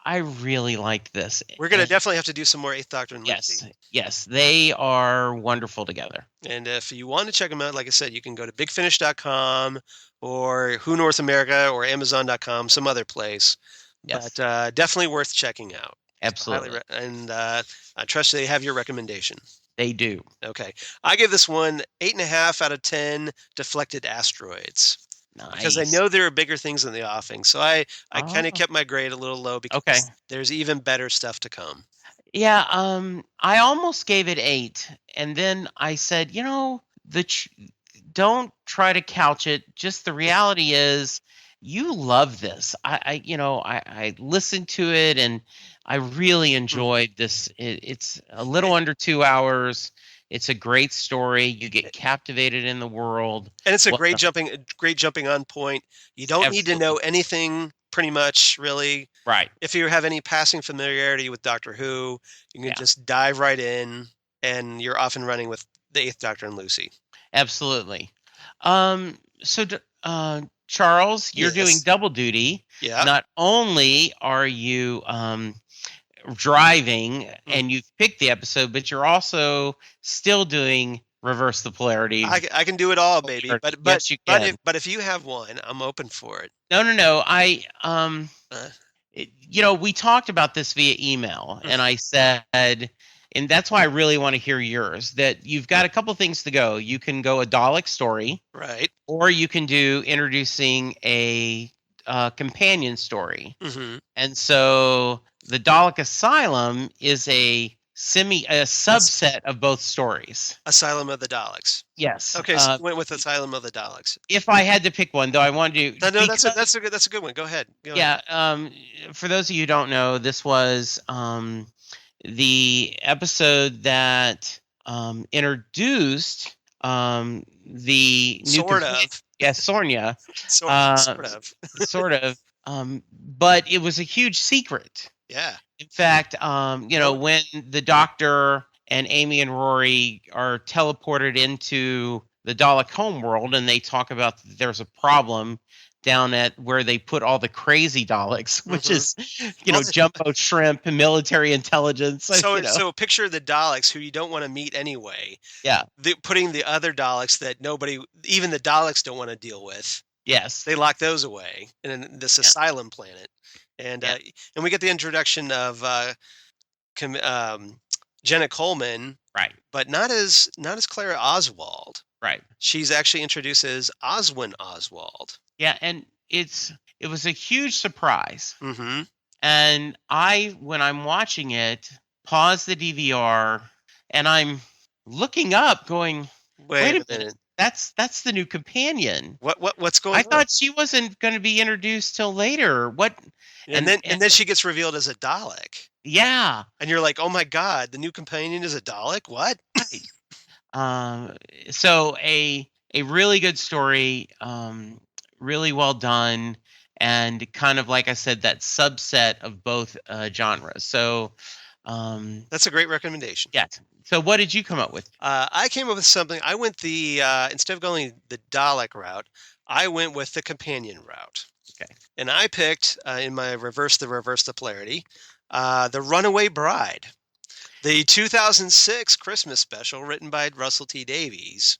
I really like this. We're gonna And definitely have to do some more Eighth Doctor and yes, Lucy. yes, they are wonderful together. And if you want to check them out, like I said, you can go to bigfinish.com or Who North America or Amazon.com, some other place. Yes. But definitely worth checking out. Absolutely. And I trust they have your recommendation. They do. Okay. I give this one 8.5 out of 10 deflected asteroids. Nice. Because I know there are bigger things in the offing. So I kind of Oh. kept my grade a little low because Okay. there's even better stuff to come. Yeah, I almost gave it 8, and then I said, don't try to couch it. Just the reality is, you love this. I listened to it, and I really enjoyed this. It's a little under 2 hours. It's a great story. You get captivated in the world. And it's a great jumping on point. You don't need to know anything pretty much, really. Right. If you have any passing familiarity with Doctor Who, you can just dive right in and you're off and running with the Eighth Doctor and Lucy. Absolutely. So Charles, you're doing double duty. Yeah. Not only are you driving and you've picked the episode, but you're also still doing reverse the polarity. I can do it all, baby. But yes, you can. But if you have one, I'm open for it. No. We talked about this via email, and I said, and that's why I really want to hear yours, that you've got a couple things to go. You can go a Dalek story, right? Or you can do introducing a companion story. Mm-hmm. And so the Dalek Asylum is a subset of both stories. Asylum of the Daleks. Yes. Okay, so went with Asylum of the Daleks. If I had to pick one, though, I wanted to. No, that's a good one. Go ahead. Go ahead. For those of you who don't know, this was the episode that introduced the new sort of. Yes, Sornia. Sort of. But it was a huge secret. Yeah. In fact, when the Doctor and Amy and Rory are teleported into the Dalek homeworld and they talk about there's a problem down at where they put all the crazy Daleks, which is, jumbo shrimp and military intelligence. So picture the Daleks who you don't want to meet anyway. Yeah. Putting the other Daleks that even the Daleks don't want to deal with. Yes. They lock those away in this asylum planet. And and we get the introduction of Jenna Coleman. Right. But not as Clara Oswald. Right. She's actually introduced as Oswin Oswald. Yeah, and it was a huge surprise. Mm-hmm. And when I'm watching it, pause the DVR, and I'm looking up, going, "Wait a minute, that's the new companion." What's going on? I thought she wasn't going to be introduced till later. What? And then she gets revealed as a Dalek. Yeah. And you're like, "Oh my God, the new companion is a Dalek? What?" So a really good story, really well done, and kind of like I said, that subset of both genres. So, That's a great recommendation. yeah. So, what did you come up with? I came up with something. I went the instead of going the Dalek route, I went with the companion route. Okay. And I picked in my reverse the polarity, the Runaway Bride, the 2006 Christmas special written by Russell T Davies,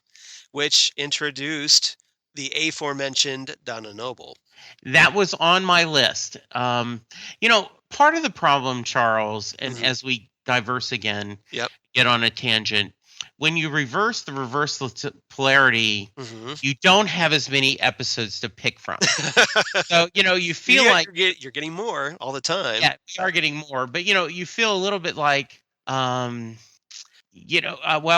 which introduced the aforementioned Donna Noble. That was on my list. Part of the problem, Charles, and Mhm. as we diverse again, Yep. get on a tangent, when you reverse the polarity, Mhm. you don't have as many episodes to pick from. So, you feel Yeah, like, you're getting more all the time. yeah, we are getting more, but, you feel a little bit like, well,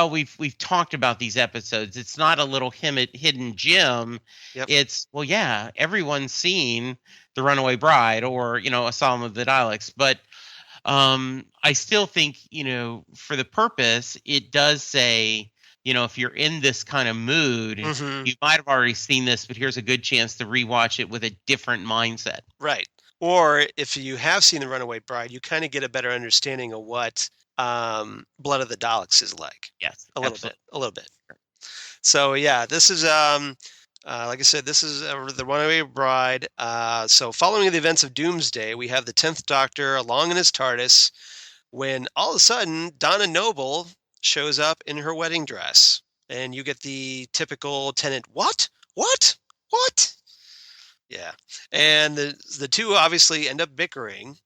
we've talked about these episodes. It's not a little hidden gem. Yep. It's, well, yeah, everyone's seen The Runaway Bride or, Asylum of the Daleks, but I still think, for the purpose, it does say, if you're in this kind of mood, Mhm. you might have already seen this, but here's a good chance to rewatch it with a different mindset. Right. Or if you have seen The Runaway Bride, you kind of get a better understanding of what Blood of the Daleks is like. Yes, A little absolutely. bit. A little bit. So yeah, this is like I said, this is the Runaway Bride. So following the events of Doomsday, we have the 10th Doctor along in his TARDIS when all of a sudden Donna Noble shows up in her wedding dress, and you get the typical Tennant, what? What? What? Yeah, and the two obviously end up bickering.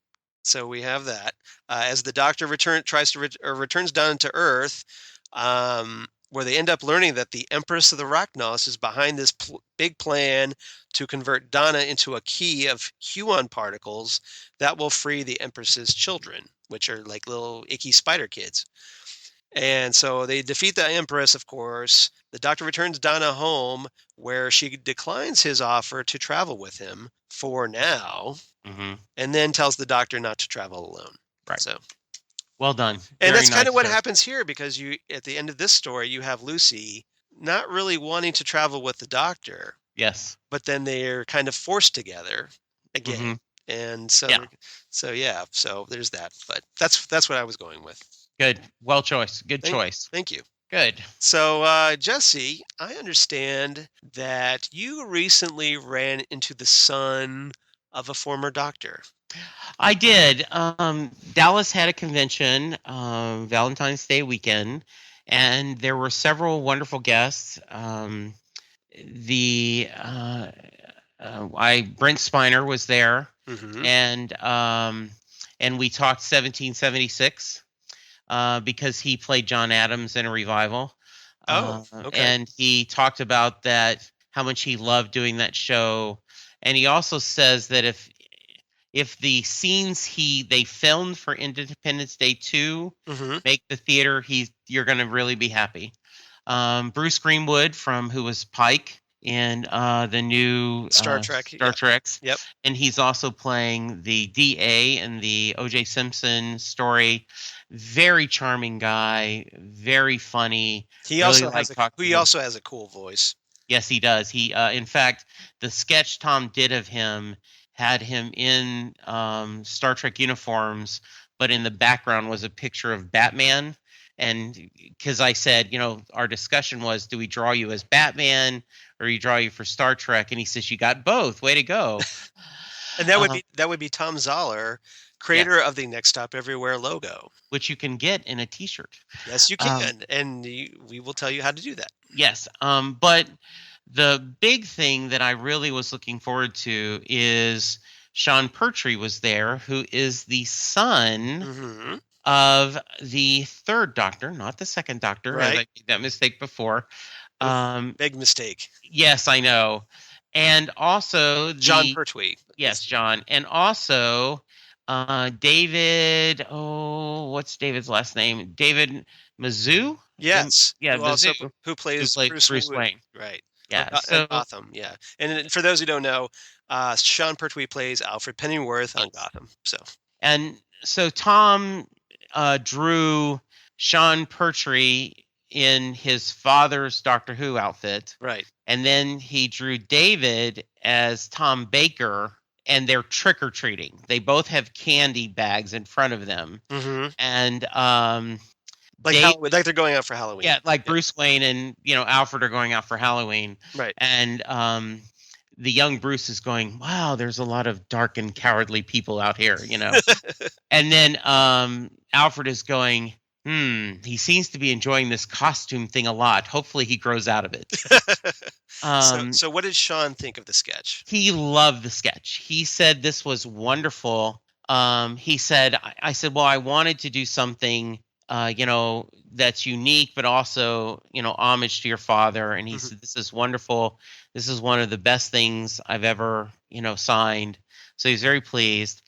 So we have that as the Doctor returns down to Earth, where they end up learning that the Empress of the Rachnos is behind this big plan to convert Donna into a key of Huon particles that will free the Empress's children, which are like little icky spider kids. And so they defeat the Empress, of course. The Doctor returns Donna home, where she declines his offer to travel with him for now, Hmm. and then tells the Doctor not to travel alone. Right. So, Well done. and Very that's kind nice, of what sir. happens here, because you at the end of this story, you have Lucy not really wanting to travel with the Doctor, Yes. but then they're kind of forced together again. Hmm. And so, Yeah. so there's that. But that's what I was going with. Good. Good choice. Thank you. Good. So, Jesse, I understand that you recently ran into the son of a former doctor. I did. Dallas had a convention, Valentine's Day weekend, and there were several wonderful guests. Brent Spiner was there, Mm-hmm. and we talked 1776 because he played John Adams in a revival. Oh, okay. And he talked about that, how much he loved doing that show, and he also says that if the scenes they filmed for Independence Day 2 Mm-hmm. make the theater, you're going to really be happy. Bruce Greenwood, who was Pike in the new Star Trek. Star Treks. Yep. And he's also playing the DA in the O.J. Simpson story. Very charming guy, very funny. He Really also like talking to him. also has a cool voice. Yes, he does. He, in fact, the sketch Tom did of him had him in Star Trek uniforms, but in the background was a picture of Batman. And because I said, our discussion was, do we draw you as Batman or you draw you for Star Trek? And he says, you got both. Way to go. And that would be Tom Zoller, creator of the Next Stop Everywhere logo, which you can get in a T-shirt. Yes, you can, and we will tell you how to do that. Yes, but the big thing that I really was looking forward to is Sean Pertwee was there, who is the son Mm-hmm. of the third Doctor, not the second Doctor. Right. I made that mistake before. Big mistake. Yes, I know. And also John Pertwee. Yes, John. And also David, what's David's last name? David Mizzou? Yes. Yeah, Who plays Bruce Wayne. Right. Yeah. And Gotham. Yeah. And for those who don't know, Sean Pertwee plays Alfred Pennyworth on Gotham. So Tom drew Sean Pertwee in his father's Doctor Who outfit. Right. And then he drew David as Tom Baker, and they're trick-or-treating. They both have candy bags in front of them. Mm-hmm. And Like they're going out for Halloween. yeah, like Bruce Wayne and Alfred are going out for Halloween. Right. And the young Bruce is going, wow, there's a lot of dark and cowardly people out here, And then Alfred is going, he seems to be enjoying this costume thing a lot. Hopefully he grows out of it. So what did Sean think of the sketch? He loved the sketch. He said this was wonderful. He said, I said, well, I wanted to do something, that's unique, but also, homage to your father. And he said, this is wonderful. This is one of the best things I've ever, signed. So he's very pleased.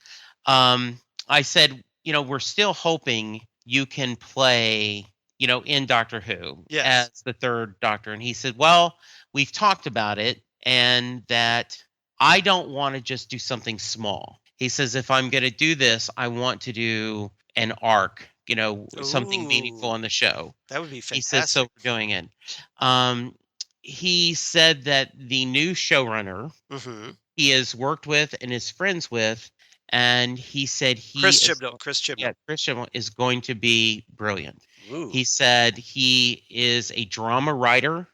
I said, we're still hoping you can play, in Doctor Who as the third Doctor. And he said, well, we've talked about it, and that I don't want to just do something small. He says, if I'm going to do this, I want to do an arc, something meaningful on the show. That would be fantastic. He says, so we're going in. He said that the new showrunner he has worked with and is friends with, and he said Chris Chibnall. Yeah, Chris Chibnall is going to be brilliant. Ooh. He said he is a drama writer.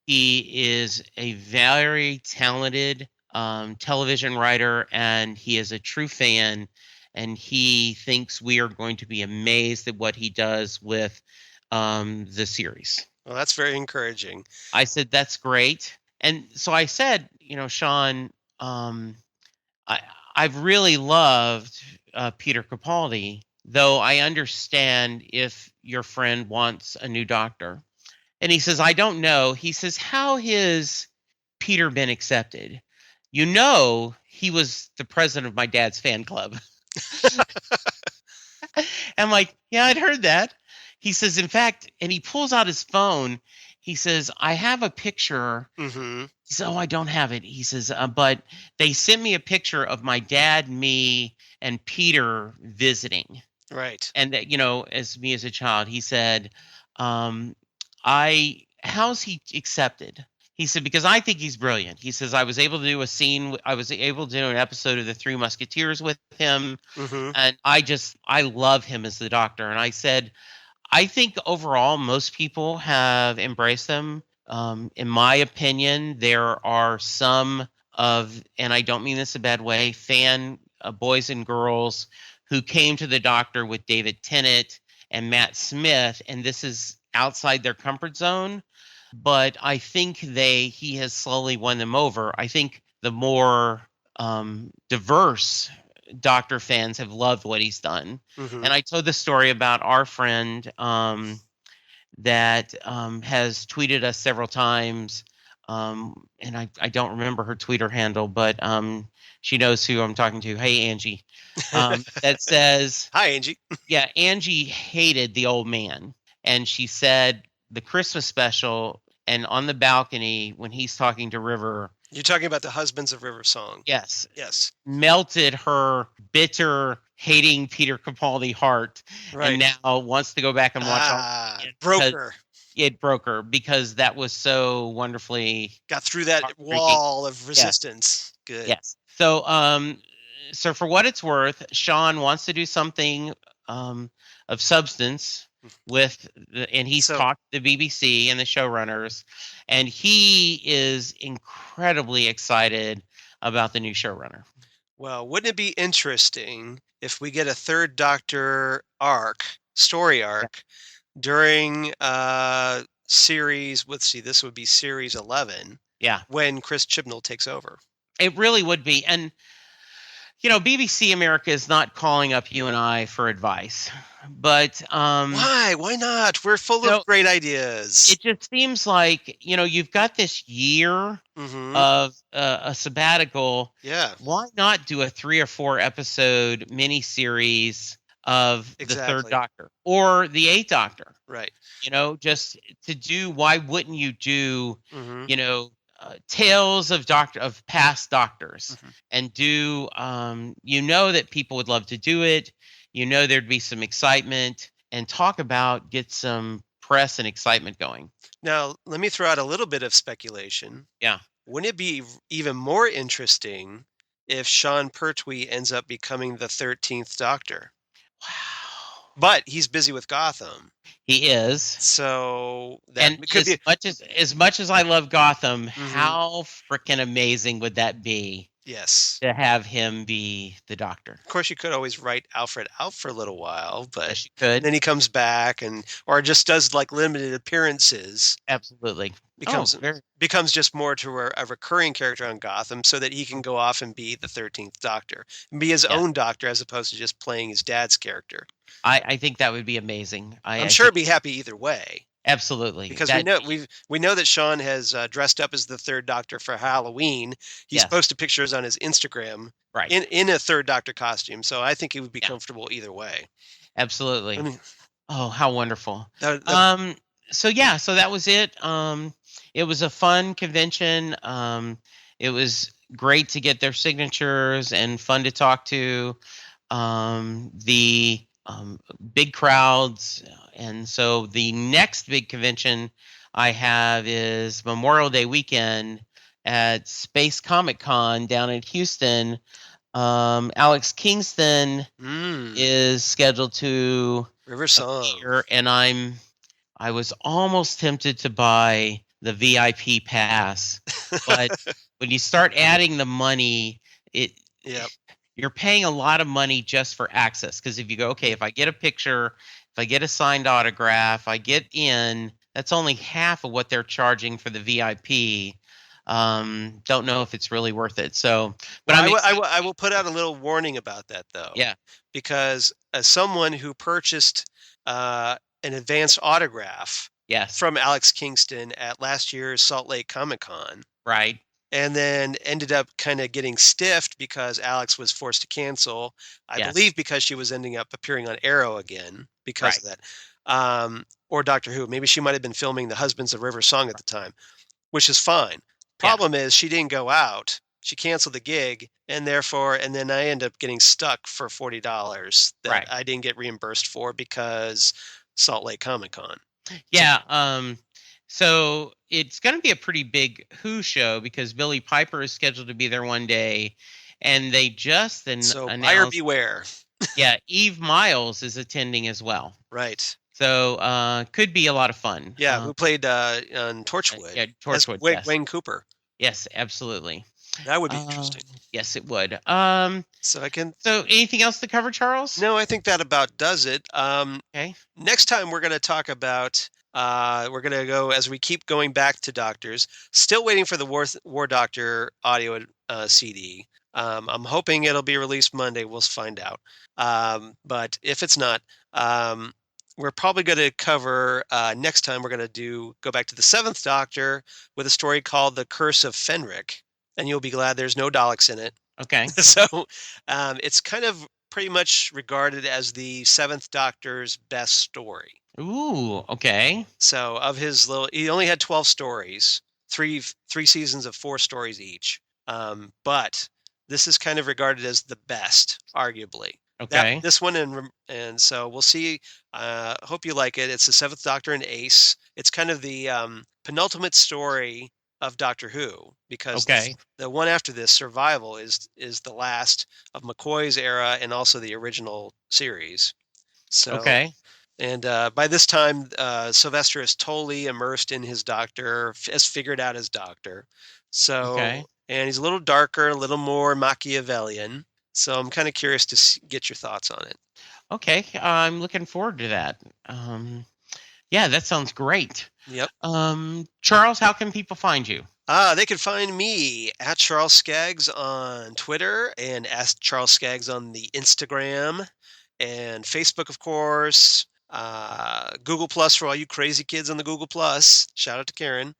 He is a very talented television writer, and he is a true fan. And he thinks we are going to be amazed at what he does with the series. Well, that's very encouraging. I said, that's great. And so I said, Sean, I've really loved Peter Capaldi, though I understand if your friend wants a new Doctor. And he says, I don't know. He says, how has Peter been accepted? He was the president of my dad's fan club. I'm like, yeah, I'd heard that. He says, in fact, and he pulls out his phone. He says, I have a picture. He says, oh, I don't have it. He says, but they sent me a picture of my dad, me, and Peter visiting. Right. And that, as me as a child, he said, how's he accepted? He said, because I think he's brilliant. He says, I was able to do an episode of The Three Musketeers with him. And I love him as the Doctor. And I said, I think overall, most people have embraced them. In my opinion, there are some and I don't mean this a bad way, fan boys and girls who came to the Doctor with David Tennant and Matt Smith, and this is outside their comfort zone. But I think he has slowly won them over. I think the more diverse Doctor fans have loved what he's done. And I told the story about our friend that has tweeted us several times. And I don't remember her Twitter handle, but she knows who I'm talking to. Hey, Angie. That says, hi, Angie. Yeah, Angie hated the old man. And she said the Christmas special, and on the balcony when he's talking to River. You're talking about the Husbands of River song. Yes. Yes. Melted her bitter, hating Peter Capaldi heart. Right. And now wants to go back and watch it broke her. It broke her because that was so wonderfully got through that wall of resistance. Yes. Good. Yes. So for what it's worth, Sean wants to do something of substance and he's talked to the BBC and the showrunners, and he is incredibly excited about the new showrunner. Well, wouldn't it be interesting if we get a third Doctor story arc, during series, this would be series 11. Yeah. When Chris Chibnall takes over. It really would be. And, BBC America is not calling up you and I for advice. But why? Why not? We're full of great ideas. It just seems like, you've got this year of a sabbatical. Yeah. Why not do a 3 or 4 episode miniseries of the third Doctor or the 8th Doctor? Right. Just to do. Why wouldn't you do? Tales of past Doctors, and do. That people would love to do it. There'd be some excitement, and get some press and excitement going. Now, let me throw out a little bit of speculation. Yeah. Wouldn't it be even more interesting if Sean Pertwee ends up becoming the 13th Doctor? Wow. But he's busy with Gotham. He is. So that And could be. as much as I love Gotham, Mhm. how freaking amazing would that be Yes. to have him be the Doctor? Of course, you could always write Alfred out for a little while, but Yes, you could. then he comes back or just does like limited appearances. Absolutely. Becomes just more to a recurring character on Gotham, so that he can go off and be the 13th Doctor and be his own Doctor as opposed to just playing his dad's character. I think that would be amazing. I'm sure he'd be happy either way. Absolutely. Because we know that Sean has dressed up as the third Doctor for Halloween. He's posted pictures on his Instagram in a third Doctor costume. So I think he would be comfortable either way. Absolutely. I mean, oh, how wonderful. So that was it. It was a fun convention. It was great to get their signatures and fun to talk to. The big crowds. And so the next big convention I have is Memorial Day weekend at Space Comic Con down in Houston. Alex Kingston is scheduled to River Song appear, and I was almost tempted to buy the VIP pass, but when you start adding the money, you're paying a lot of money just for access. Because if you go, okay, if I get a picture, if I get a signed autograph, I get in, that's only half of what they're charging for the VIP. Don't know if it's really worth it. So, but I will put out a little warning about that, though. Yeah. Because as someone who purchased an advanced autograph from Alex Kingston at last year's Salt Lake Comic Con. Right. And then ended up kind of getting stiffed because Alex was forced to cancel. I believe because she was ending up appearing on Arrow again because of that. Or Doctor Who. Maybe she might have been filming The Husbands of River Song at the time, which is fine. Problem is she didn't go out. She canceled the gig, and then I end up getting stuck for $40 that I didn't get reimbursed for because Salt Lake Comic Con. Yeah. So it's going to be a pretty big Who show because Billy Piper is scheduled to be there one day, and they just announced. Buyer beware. Eve Miles is attending as well. Right. So could be a lot of fun. Yeah, who played on Torchwood? Torchwood. Wayne Cooper. Yes, absolutely. That would be interesting. Yes, it would. So anything else to cover, Charles? No, I think that about does it. Okay. Next time we're going to talk about. We're going to go as we keep going back to doctors. Still waiting for the War Doctor audio CD. I'm hoping it'll be released Monday. We'll find out. But if it's not, we're probably going to cover next time. We're going to go back to the 7th Doctor with a story called The Curse of Fenric, and you'll be glad there's no Daleks in it. Okay. So it's kind of pretty much regarded as the 7th Doctor's best story. Ooh, okay. So of his he only had 12 stories, three seasons of 4 stories each. But this is kind of regarded as the best, arguably. Okay. This one and so we'll see. Hope you like it. It's the 7th Doctor and Ace. It's kind of the penultimate story of Doctor Who because the one after this, Survival, is the last of McCoy's era and also the original series. So And by this time, Sylvester is totally immersed in his Doctor, has figured out his Doctor. So, and he's a little darker, a little more Machiavellian. So I'm kind of curious to get your thoughts on it. Okay, I'm looking forward to that. Yeah, that sounds great. Yep. Charles, how can people find you? They can find me at Charles Skaggs on Twitter and at Charles Skaggs on the Instagram and Facebook, of course. Google Plus for all you crazy kids on the Google Plus. Shout out to Karen.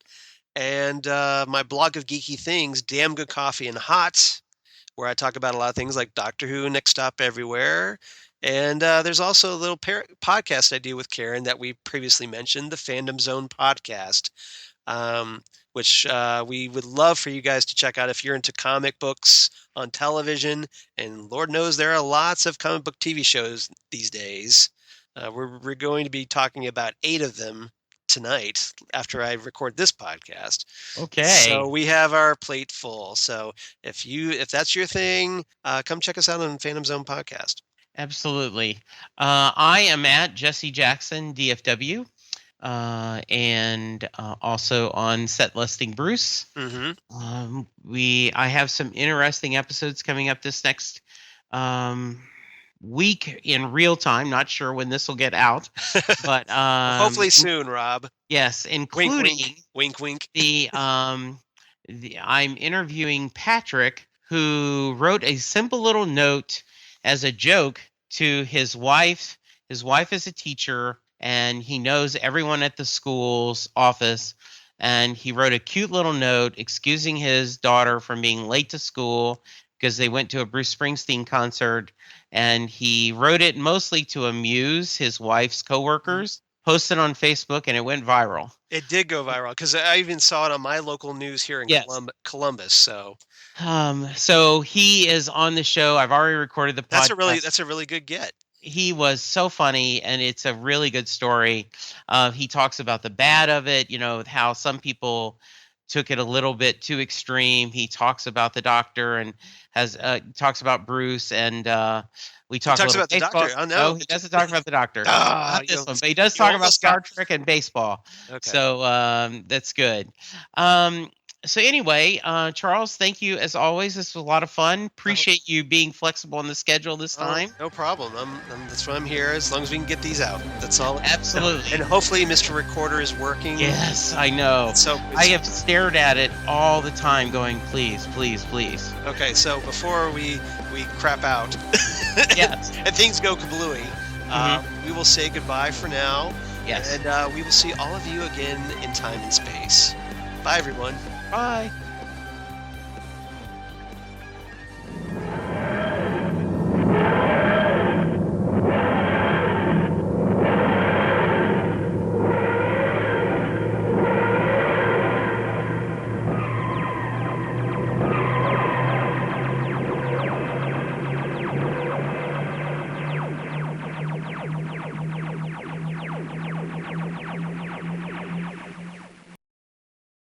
And my blog of geeky things, Damn Good Coffee and Hot, where I talk about a lot of things like Doctor Who, Next Stop Everywhere. And there's also a little podcast I do with Karen that we previously mentioned, the Fandom Zone podcast, which we would love for you guys to check out if you're into comic books on television. And Lord knows there are lots of comic book TV shows these days. We're going to be talking about 8 of them tonight after I record this podcast. Okay. So we have our plate full. So if that's your thing, come check us out on Phantom Zone Podcast. Absolutely. I am at Jesse Jackson DFW, and also on Set Listing Bruce. Mm-hmm. I have some interesting episodes coming up this next week in real time. Not sure when this will get out, but Hopefully soon, Rob. Yes, including wink, wink. I'm interviewing Patrick, who wrote a simple little note as a joke to his wife. His wife is a teacher, and he knows everyone at the school's office. And he wrote a cute little note excusing his daughter from being late to school because they went to a Bruce Springsteen concert. And he wrote it mostly to amuse his wife's coworkers, posted on Facebook, and it went viral. It did go viral because I even saw it on my local news here in Columbus. So he is on the show. I've already recorded the podcast. That's a really good get. He was so funny, and it's a really good story. He talks about the bad of it, how some people took it a little bit too extreme. He talks about the doctor and talks about Bruce, and we talk about baseball. The doctor. Oh, no. He doesn't talk about the doctor. Not this one, but he does talk about Star Trek and baseball. Okay. So that's good. So anyway, Charles, thank you as always. This was a lot of fun. Appreciate you being flexible on the schedule this time. No problem. That's why I'm here. As long as we can get these out, that's all. Absolutely. And hopefully, Mr. Recorder is working. Yes, I know. I have stared at it all the time, going, please, please, please. Okay, so before we crap out, yes, and things go kablooey, we will say goodbye for now. Yes, and we will see all of you again in time and space. Bye, everyone. Bye.